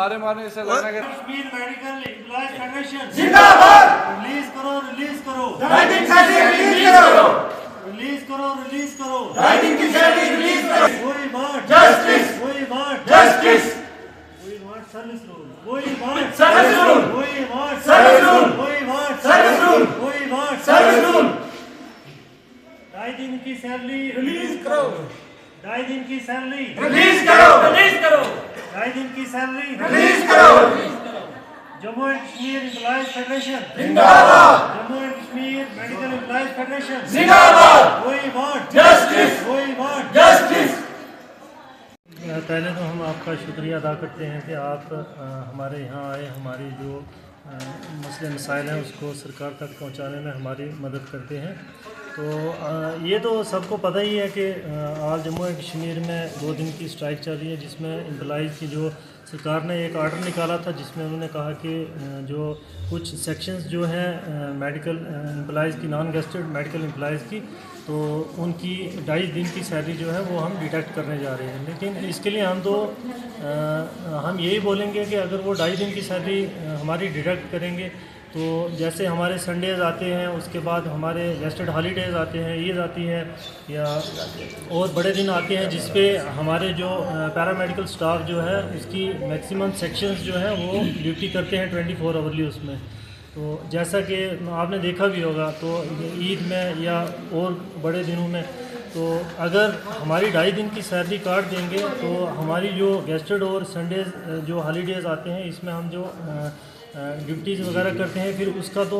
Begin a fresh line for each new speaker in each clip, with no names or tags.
नारे मारने से लड़ना के
कश्मीर मेडिकल एम्प्लॉयज फेडरेशन
जिंदाबाद।
रिलीज करो
ढाई दिन सैलरी रिलीज करो।
रिलीज करो
ढाई दिन की सैलरी रिलीज करो।
वही बात
जस्टिस
वही बात
जस्टिस
वही बात सर्विस रूल वही बात
सर्विस रूल
वही बात
सर्विस रूल
वही बात
सर्विस रूल
वही बात
सर्विस रूल।
2.5 दिन की सैलरी
रिलीज करो।
2.5 दिन की सैलरी
रिलीज करो। रिलीज करो।
2.5 दिन की सैलरी
रिलीज करो।
Jammu and Kashmir employees federation
जिंदाबाद।
Jammu and Kashmir medical employees federation
जिंदाबाद।
वही बात
जस्टिस
वही बात
जस्टिस।
पहले तो हम आपका शुक्रिया अदा करते हैं कि आप हमारे यहाँ आए, हमारी जो मसले मसाइल हैं उसको सरकार तक पहुँचाने में हमारी मदद करते हैं। तो ये तो सबको पता ही है कि आज जम्मू एंड कश्मीर में 2 दिन की स्ट्राइक चल रही है, जिसमें एम्प्लॉइज़ की जो सरकार ने एक आर्डर निकाला था जिसमें उन्होंने कहा कि जो कुछ सेक्शंस जो हैं मेडिकल एम्प्लॉइज़ की, नॉन गेस्टेड मेडिकल एम्प्लॉइज़ की, तो उनकी 2.5 दिन की सैलरी जो है वो हम डिडक्ट करने जा रहे हैं। लेकिन इसके लिए हम यही बोलेंगे कि अगर वो 2.5 दिन की सैलरी हमारी डिडक्ट करेंगे तो जैसे हमारे संडेज़ आते हैं, उसके बाद हमारे गेस्टेड हॉलीडेज़ आते हैं, ईद आती है या और बड़े दिन आते हैं जिस पे हमारे जो पैरामेडिकल स्टाफ जो है उसकी मैक्सिमम सेक्शंस जो है वो ड्यूटी करते हैं 24 आवर्ली उसमें। तो जैसा कि आपने देखा भी होगा तो ईद में या और बड़े दिनों में तो अगर हमारी 2.5 दिन की सैलरी काट देंगे तो हमारी जो गेस्टेड और संडेज़ जो हॉलीडेज़ आते हैं इसमें हम जो ड्यूटीज़ वगैरह करते हैं फिर उसका तो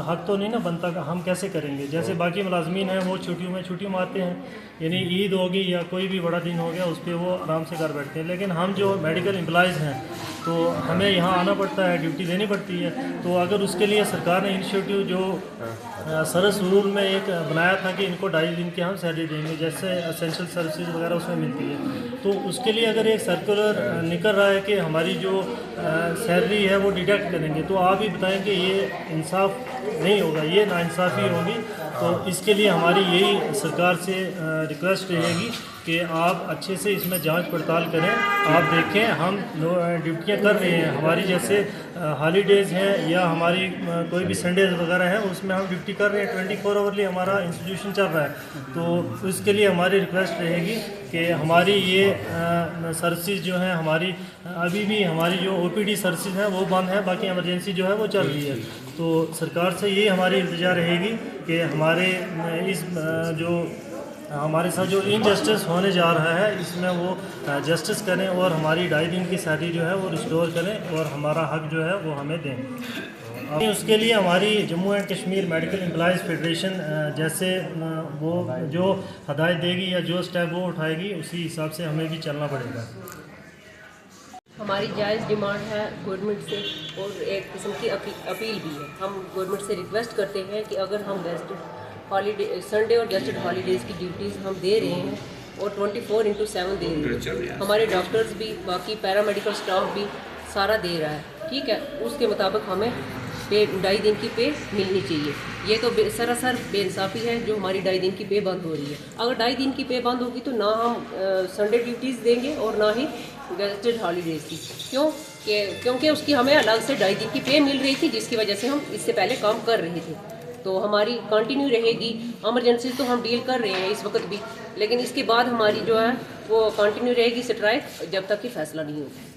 हक तो नहीं ना बनता, हम कैसे करेंगे। जैसे बाकी मुलाजमीन हैं वो छुट्टियों में छुट्टी मारते हैं, यानी ईद होगी या कोई भी बड़ा दिन हो गया उस पर वो आराम से घर बैठते हैं। लेकिन हम जो मेडिकल एम्प्लॉइज़ हैं तो हमें यहाँ आना पड़ता है, ड्यूटी देनी पड़ती है। तो अगर उसके लिए सरकार ने इनिशिएटिव जो सरस रूल में एक बनाया था कि इनको 2.5 दिन की हम सैलरी देंगे, जैसे असेंशियल सर्विसेज वगैरह उसमें मिलती है, तो उसके लिए अगर एक सर्कुलर निकल रहा है कि हमारी जो सैलरी है वो डिडक्ट करेंगे, तो आप ही बताएं कि ये इंसाफ नहीं होगा, ये नाइंसाफ़ी होगी। तो इसके लिए हमारी यही सरकार से रिक्वेस्ट रहेगी कि आप अच्छे से इसमें जांच पड़ताल करें। आप देखें हम ड्यूटियां कर रहे हैं, हमारी जैसे हॉलीडेज़ हैं या हमारी कोई भी संडेज़ वगैरह हैं उसमें हम ड्यूटी कर रहे हैं, 24 आवर्ली हमारा इंस्टीट्यूशन चल रहा है। तो इसके लिए हमारी रिक्वेस्ट रहेगी कि हमारी ये सर्विसेज जो हैं हमारी अभी भी हमारी जो OPD सर्विसेज हैं वो बंद है, बाकी इमरजेंसी जो है वो चल रही है। तो सरकार से ये हमारी इल्तिजा रहेगी कि हमारे इस जो हमारे साथ जो इनजस्टिस होने जा रहा है इसमें वो जस्टिस करें और हमारी 2.5 दिन की सैलरी जो है वो रिस्टोर करें और हमारा हक जो है वो हमें दें। उसके लिए हमारी Jammu and Kashmir medical employees federation जैसे वो जो हदायत देगी या जो स्टेप वो उठाएगी उसी हिसाब से हमें भी चलना पड़ेगा।
हमारी जायज़ डिमांड है गवर्नमेंट से और एक किस्म की अपील भी है। हम गवर्नमेंट से रिक्वेस्ट करते हैं कि अगर हम गेस्टेड हॉलीडे संडे और गेस्टेड हॉलीडेज़ की ड्यूटीज़ हम दे रहे हैं और 24/7 दे रहे हैं, हमारे डॉक्टर्स भी बाकी पैरामेडिकल स्टाफ भी सारा दे रहा है, ठीक है, उसके मुताबिक हमें पे 2.5 दिन की पे मिलनी चाहिए। ये तो सरासर बेइंसाफ़ी है जो हमारी 2.5 दिन की पे बंद हो रही है। अगर 2.5 दिन की पे बंद होगी तो ना हम संडे ड्यूटीज़ देंगे और ना ही गेस्टेड हॉलीडेज़ की। क्योंकि उसकी हमें अलग से 2.5 दिन की पे मिल रही थी जिसकी वजह से हम इससे पहले काम कर रहे थे। तो हमारी कंटिन्यू रहेगी। इमरजेंसी तो हम डील कर रहे हैं इस वक्त भी, लेकिन इसके बाद हमारी जो है वो कंटिन्यू रहेगी स्ट्राइक जब तक कि फ़ैसला नहीं होगा।